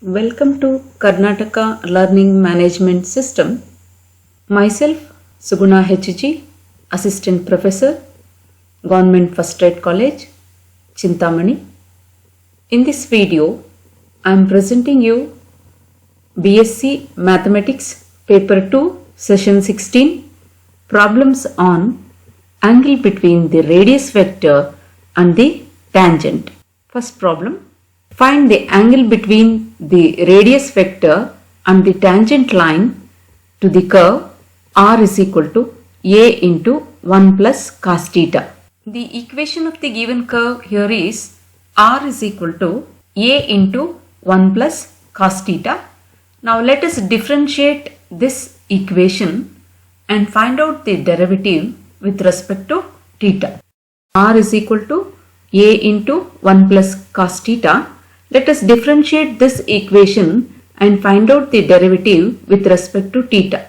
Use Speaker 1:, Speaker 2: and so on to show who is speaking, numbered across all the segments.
Speaker 1: Welcome to Karnataka Learning Management System. Myself, Suguna HG, Assistant Professor, Government First Aid College, Chintamani. In this video, I am presenting you BSc Mathematics Paper 2, Session 16, Problems on Angle between the radius vector and the tangent. First problem. Find the angle between the radius vector and the tangent line to the curve r is equal to a into 1 plus cos theta. The equation of the given curve here is r is equal to a into 1 plus cos theta. Now let us differentiate this equation and find out the derivative with respect to theta. R is equal to a into 1 plus cos theta. Let us differentiate this equation and find out the derivative with respect to theta.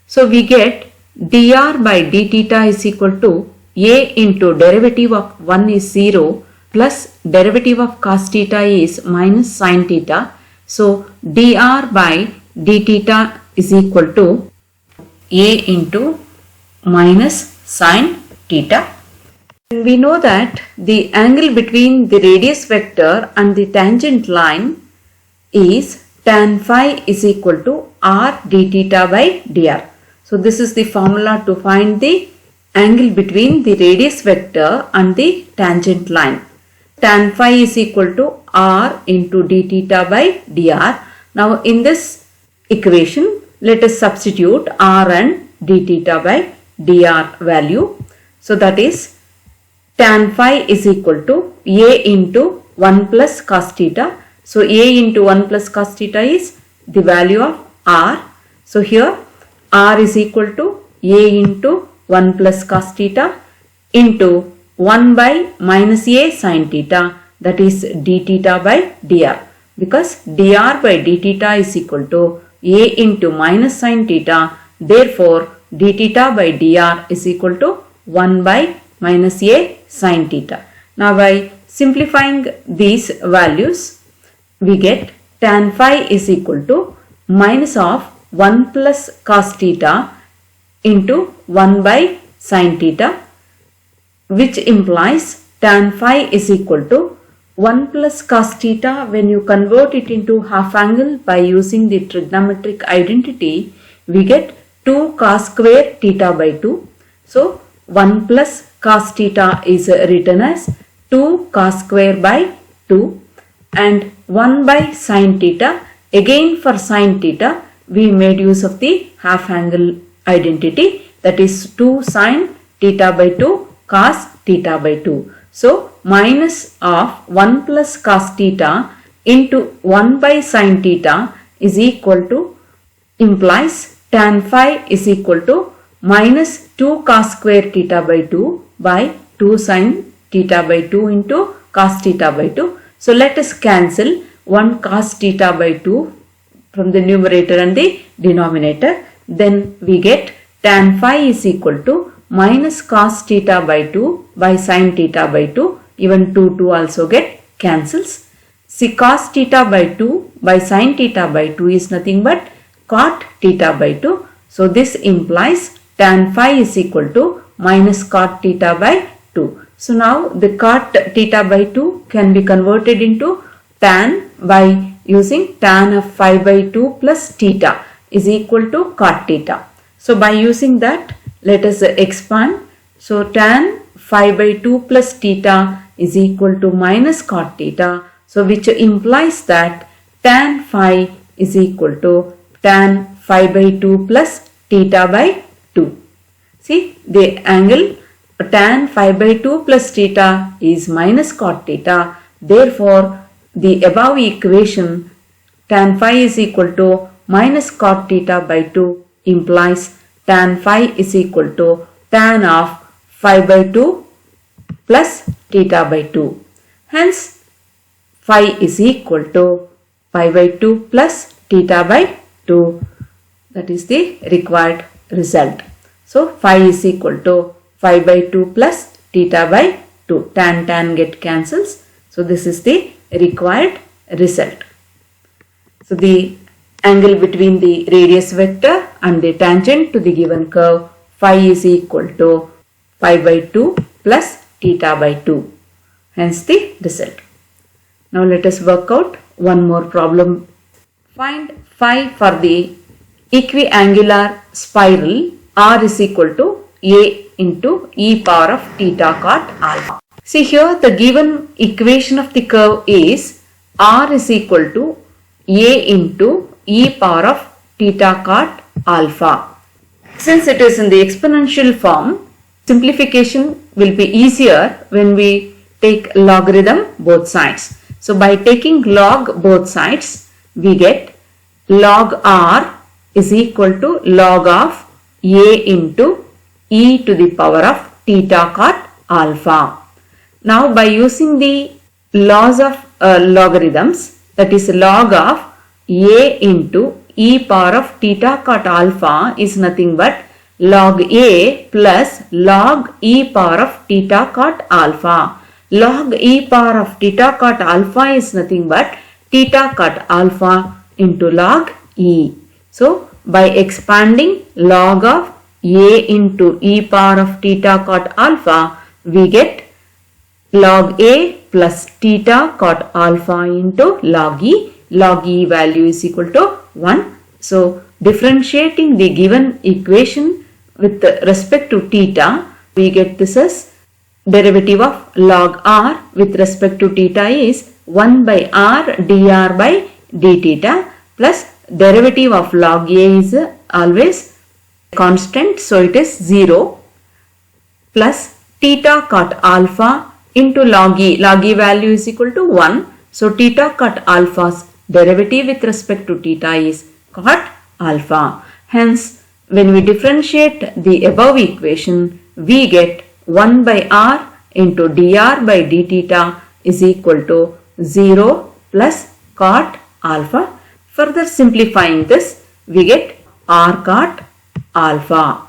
Speaker 1: So we get dr by d theta is equal to a into derivative of 1 is 0 plus derivative of cos theta is minus sin theta. So dr by d theta is equal to a into minus sin theta. We know that the angle between the radius vector and the tangent line is tan phi is equal to r d theta by dr. So this is the formula to find the angle between the radius vector and the tangent line. Tan phi is equal to r into d theta by dr. Now in this equation, let us substitute r and d theta by dr value. So that is tan phi is equal to a into 1 plus cos theta. So a into 1 plus cos theta is the value of r. So here r is equal to a into 1 plus cos theta into 1 by minus a sin theta, that is d theta by dr, because dr by d theta is equal to a into minus sin theta. Therefore d theta by dr is equal to 1 by minus a sin theta. Now by simplifying these values, we get tan phi is equal to minus of 1 plus cos theta into 1 by sin theta, which implies tan phi is equal to 1 plus cos theta. When you convert it into half angle by using the trigonometric identity, we get 2 cos square theta by 2. So 1 plus cos theta is written as 2 cos square by 2 and 1 by sin theta. Again for sin theta, we made use of the half angle identity, that is 2 sin theta by 2 cos theta by 2. So minus of 1 plus cos theta into 1 by sin theta is equal to, implies tan phi is equal to minus 2 cos square theta by 2 by 2 sin theta by 2 into cos theta by 2. So let us cancel 1 cos theta by 2 from the numerator and the denominator. Then we get tan phi is equal to minus cos theta by 2 by sin theta by 2. Even 2 also get cancels. See, cos theta by 2 by sin theta by 2 is nothing but cot theta by 2. So this implies tan phi is equal to minus cot theta by 2. So now the cot theta by 2 can be converted into tan by using tan of phi by 2 plus theta is equal to cot theta. So by using that, let us expand. So tan phi by 2 plus theta is equal to minus cot theta. So which implies that tan phi is equal to tan phi by 2 plus theta by 2. See, the angle tan phi by 2 plus theta is minus cot theta. Therefore, the above equation tan phi is equal to minus cot theta by 2 implies tan phi is equal to tan of phi by 2 plus theta by 2. Hence, phi is equal to pi by 2 plus theta by 2. That is the required result. So phi is equal to phi by 2 plus theta by 2. Tan get cancels. So this is the required result. So the angle between the radius vector and the tangent to the given curve phi is equal to pi by 2 plus theta by 2. Hence the result. Now let us work out one more problem. Find phi for the equiangular spiral r is equal to a into e power of theta cot alpha. See here the given equation of the curve is r is equal to a into e power of theta cot alpha. Since it is in the exponential form, simplification will be easier when we take logarithm both sides. So by taking log both sides, we get log r is equal to log of a into e to the power of theta cot alpha. Now by using the laws of logarithms, that is log of a into e power of theta cot alpha is nothing but log a plus log e power of theta cot alpha. Log e power of theta cot alpha is nothing but theta cot alpha into log e. So by expanding log of a into e power of theta cot alpha, we get log a plus theta cot alpha into log e. Log e value is equal to 1. So differentiating the given equation with respect to theta, we get this as derivative of log r with respect to theta is 1 by r dr by d theta plus derivative of log a is always constant, so it is 0 plus theta cot alpha into log e. Log e value is equal to 1. So theta cot alpha's derivative with respect to theta is cot alpha. Hence when we differentiate the above equation, we get 1 by r into dr by d theta is equal to 0 plus cot alpha. Further simplifying this, we get r cot alpha.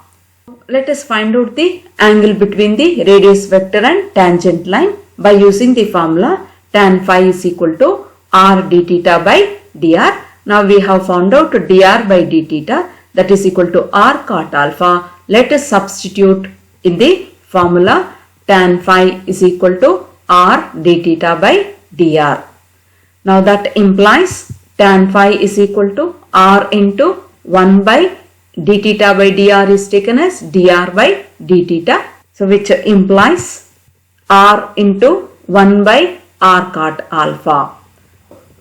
Speaker 1: Let us find out the angle between the radius vector and tangent line by using the formula tan phi is equal to r d theta by dr. Now we have found out dr by d theta, that is equal to r cot alpha. Let us substitute in the formula tan phi is equal to r d theta by dr. Now that implies tan phi is equal to r into 1 by d theta by dr is taken as dr by d theta. So which implies r into 1 by r cot alpha.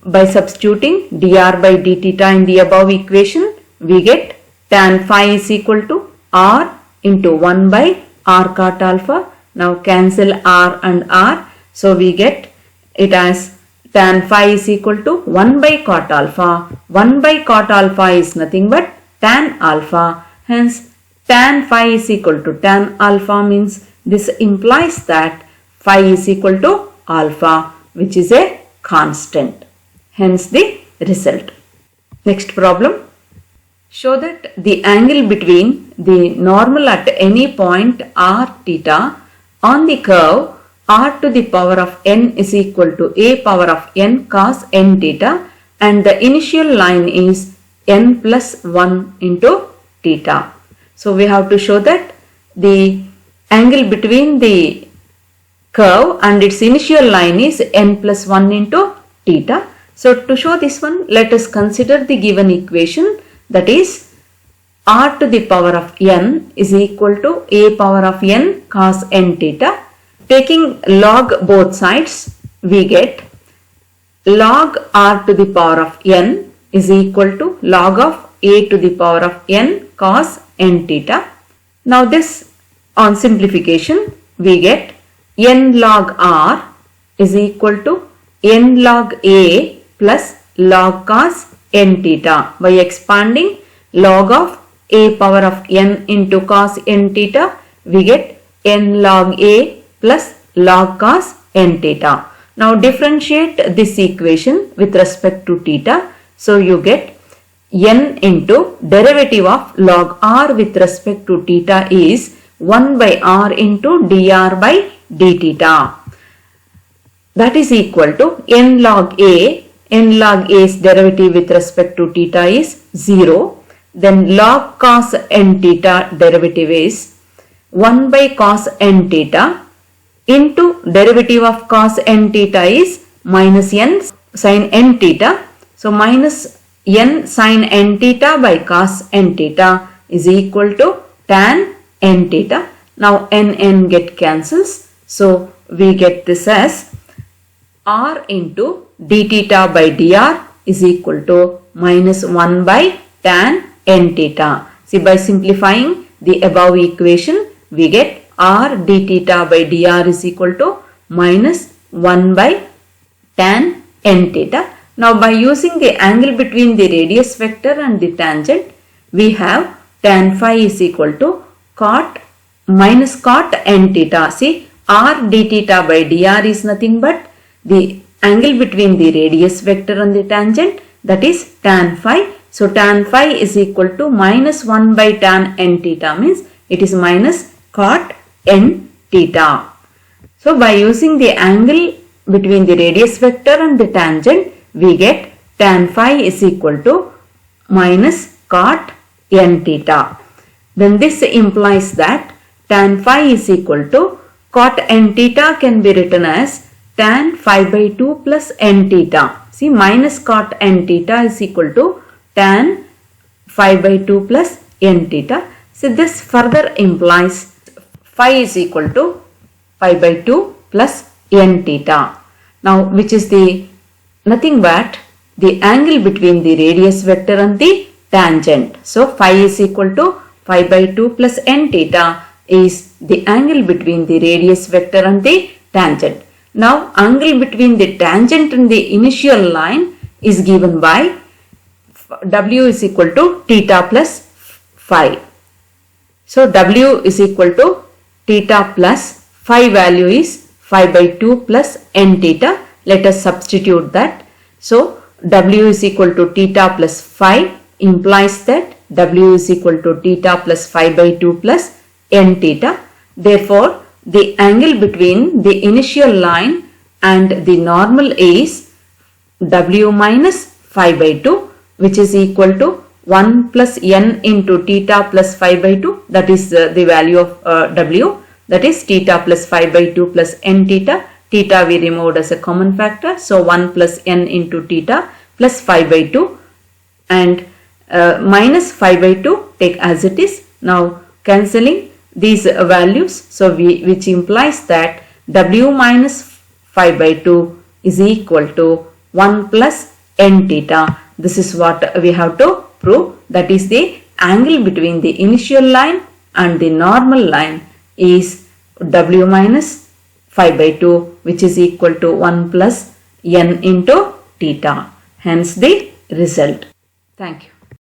Speaker 1: By substituting dr by d theta in the above equation, we get tan phi is equal to r into 1 by r cot alpha. Now cancel r and r. So we get it as tan phi is equal to 1 by cot alpha. 1 by cot alpha is nothing but tan alpha. Hence tan phi is equal to tan alpha means this implies that phi is equal to alpha, which is a constant. Hence the result. Next problem. Show that the angle between the normal at any point r theta on the curve r to the power of n is equal to a power of n cos n theta and the initial line is n plus 1 into theta. So we have to show that the angle between the curve and its initial line is n plus 1 into theta. So to show this one, let us consider the given equation, that is r to the power of n is equal to a power of n cos n theta. Taking log both sides, we get log r to the power of n is equal to log of a to the power of n cos n theta. Now this on simplification, we get n log r is equal to n log a plus log cos n theta. By expanding log of a power of n into cos n theta, we get n log a plus log cos n theta. Now differentiate this equation with respect to theta. So you get n into derivative of log r with respect to theta is 1 by r into dr by d theta. That is equal to n log a n log a's derivative with respect to theta is 0. Then log cos n theta derivative is 1 by cos n theta into derivative of cos n theta is minus n sin n theta. So minus n sin n theta by cos n theta is equal to tan n theta. Now n get cancels. So we get this as r into d theta by dr is equal to minus 1 by tan n theta. See, by simplifying the above equation, we get r d theta by dr is equal to minus 1 by tan n theta. Now by using the angle between the radius vector and the tangent, we have tan phi is equal to cot minus cot n theta. See, r d theta by dr is nothing but the angle between the radius vector and the tangent, that is tan phi. So tan phi is equal to minus 1 by tan n theta, means it is minus cot n theta. So by using the angle between the radius vector and the tangent, we get tan phi is equal to minus cot n theta. Then this implies that tan phi is equal to cot n theta can be written as tan phi by 2 plus n theta. See, minus cot n theta is equal to tan phi by 2 plus n theta. So this further implies phi is equal to pi by 2 plus n theta. Now which is the nothing but the angle between the radius vector and the tangent. So phi is equal to pi by 2 plus n theta is the angle between the radius vector and the tangent. Now angle between the tangent and the initial line is given by w is equal to theta plus phi. So w is equal to theta plus phi value is phi by 2 plus n theta. Let us substitute that. So w is equal to theta plus phi implies that w is equal to theta plus phi by 2 plus n theta. Therefore, the angle between the initial line and the normal is w minus phi by 2, which is equal to 1 plus n into theta plus phi by 2, that is the value of w, that is theta plus phi by 2 plus n theta. Theta we removed as a common factor, so 1 plus n into theta plus phi by 2 and minus phi by 2 take as it is. Now cancelling these values, so which implies that w minus phi by 2 is equal to 1 plus n theta. This is what we have to prove, that is the angle between the initial line and the normal line is w minus phi by 2, which is equal to 1 plus n into theta. Hence the result. Thank you.